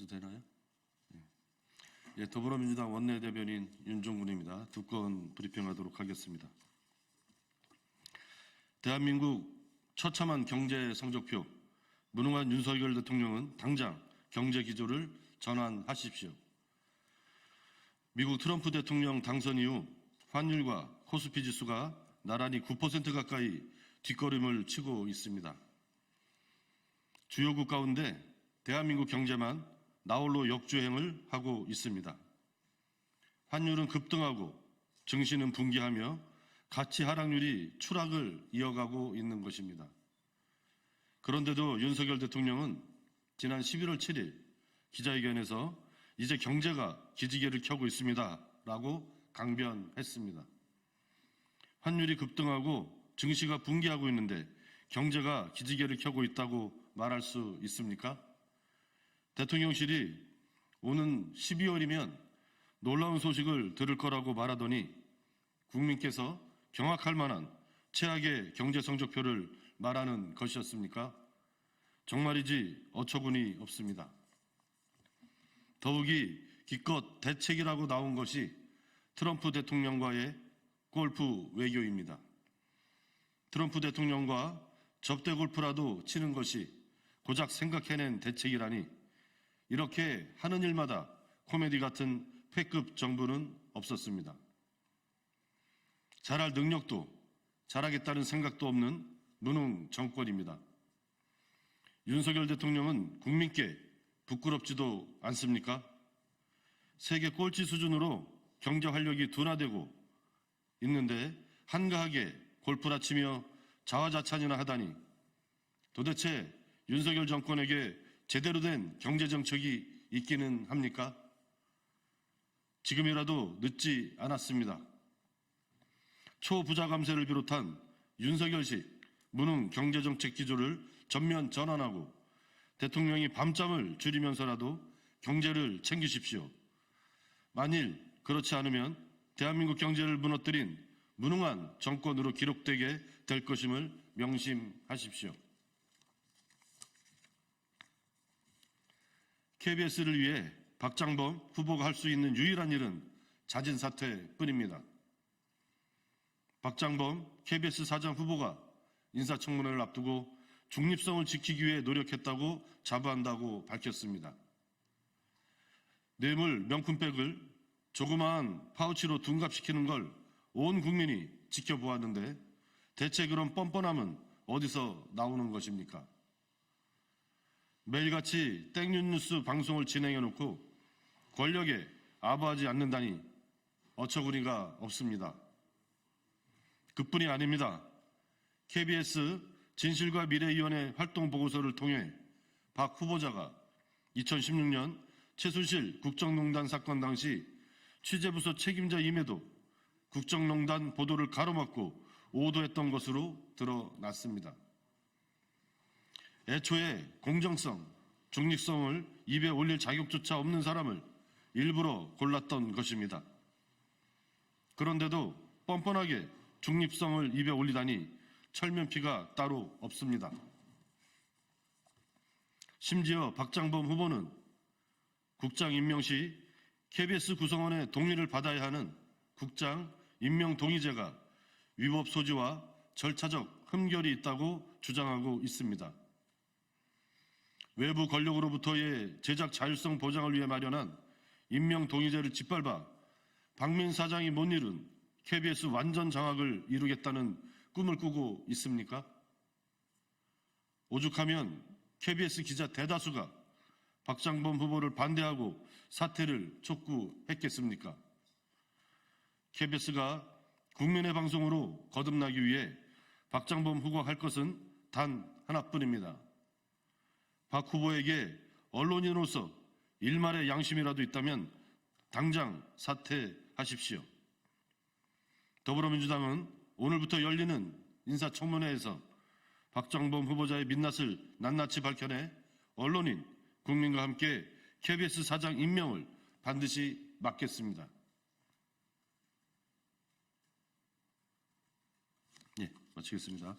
해도 되나요? 예, 더불어민주당 원내대변인 윤종군입니다. 두건 브리핑하도록 하겠습니다. 대한민국 처참한 경제 성적표, 무능한 윤석열 대통령은 당장 경제 기조를 전환하십시오. 미국 트럼프 대통령 당선 이후 환율과 코스피 지수가 나란히 9% 가까이 뒷걸음을 치고 있습니다. 주요국 가운데 대한민국 경제만 나홀로 역주행을 하고 있습니다. 환율은 급등하고 증시는 붕괴하며 가치 하락률이 추락을 이어가고 있는 것입니다. 그런데도 윤석열 대통령은 지난 11월 7일 기자회견에서 이제 경제가 기지개를 켜고 있습니다 라고 강변했습니다. 환율이 급등하고 증시가 붕괴하고 있는데 경제가 기지개를 켜고 있다고 말할 수 있습니까? 대통령실이 오는 12월이면 놀라운 소식을 들을 거라고 말하더니 국민께서 경악할 만한 최악의 경제 성적표를 말하는 것이었습니까? 정말이지 어처구니 없습니다. 더욱이 기껏 대책이라고 나온 것이 트럼프 대통령과의 골프 외교입니다. 트럼프 대통령과 접대 골프라도 치는 것이 고작 생각해낸 대책이라니 이렇게 하는 일마다 코미디 같은 패급 정부는 없었습니다. 잘할 능력도 잘하겠다는 생각도 없는 무능 정권입니다. 윤석열 대통령은 국민께 부끄럽지도 않습니까? 세계 꼴찌 수준으로 경제 활력이 둔화되고 있는데 한가하게 골프라 치며 자화자찬이나 하다니 도대체 윤석열 정권에게 제대로 된 경제 정책이 있기는 합니까? 지금이라도 늦지 않았습니다. 초부자 감세를 비롯한 윤석열식 무능 경제정책 기조를 전면 전환하고 대통령이 밤잠을 줄이면서라도 경제를 챙기십시오. 만일 그렇지 않으면 대한민국 경제를 무너뜨린 무능한 정권으로 기록되게 될 것임을 명심하십시오. KBS를 위해 박장범 후보가 할 수 있는 유일한 일은 자진 사퇴뿐입니다. 박장범 KBS 사장 후보가 인사청문회를 앞두고 중립성을 지키기 위해 노력했다고 자부한다고 밝혔습니다. 뇌물 명품백을 조그마한 파우치로 둔갑시키는 걸 온 국민이 지켜보았는데 대체 그런 뻔뻔함은 어디서 나오는 것입니까? 매일같이 땡뉴스 방송을 진행해놓고 권력에 아부하지 않는다니 어처구니가 없습니다. 그뿐이 아닙니다. KBS 진실과 미래위원회 활동보고서를 통해 박 후보자가 2016년 최순실 국정농단 사건 당시 취재부서 책임자임에도 국정농단 보도를 가로막고 오도했던 것으로 드러났습니다. 애초에 공정성, 중립성을 입에 올릴 자격조차 없는 사람을 일부러 골랐던 것입니다. 그런데도 뻔뻔하게 중립성을 입에 올리다니 철면피가 따로 없습니다. 심지어 박장범 후보는 국장 임명 시 KBS 구성원의 동의를 받아야 하는 국장 임명 동의제가 위법 소지와 절차적 흠결이 있다고 주장하고 있습니다. 외부 권력으로부터의 제작 자율성 보장을 위해 마련한 임명 동의제를 짓밟아 박민 사장이 못 이룬 KBS 완전 장악을 이루겠다는 꿈을 꾸고 있습니까? 오죽하면 KBS 기자 대다수가 박장범 후보를 반대하고 사퇴를 촉구했겠습니까? KBS가 국민의 방송으로 거듭나기 위해 박장범 후보가 할 것은 단 하나뿐입니다. 박 후보에게 언론인으로서 일말의 양심이라도 있다면 당장 사퇴하십시오. 더불어민주당은 오늘부터 열리는 인사청문회에서 박장범 후보자의 민낯을 낱낱이 밝혀내 언론인, 국민과 함께 KBS 사장 임명을 반드시 막겠습니다. 예, 마치겠습니다.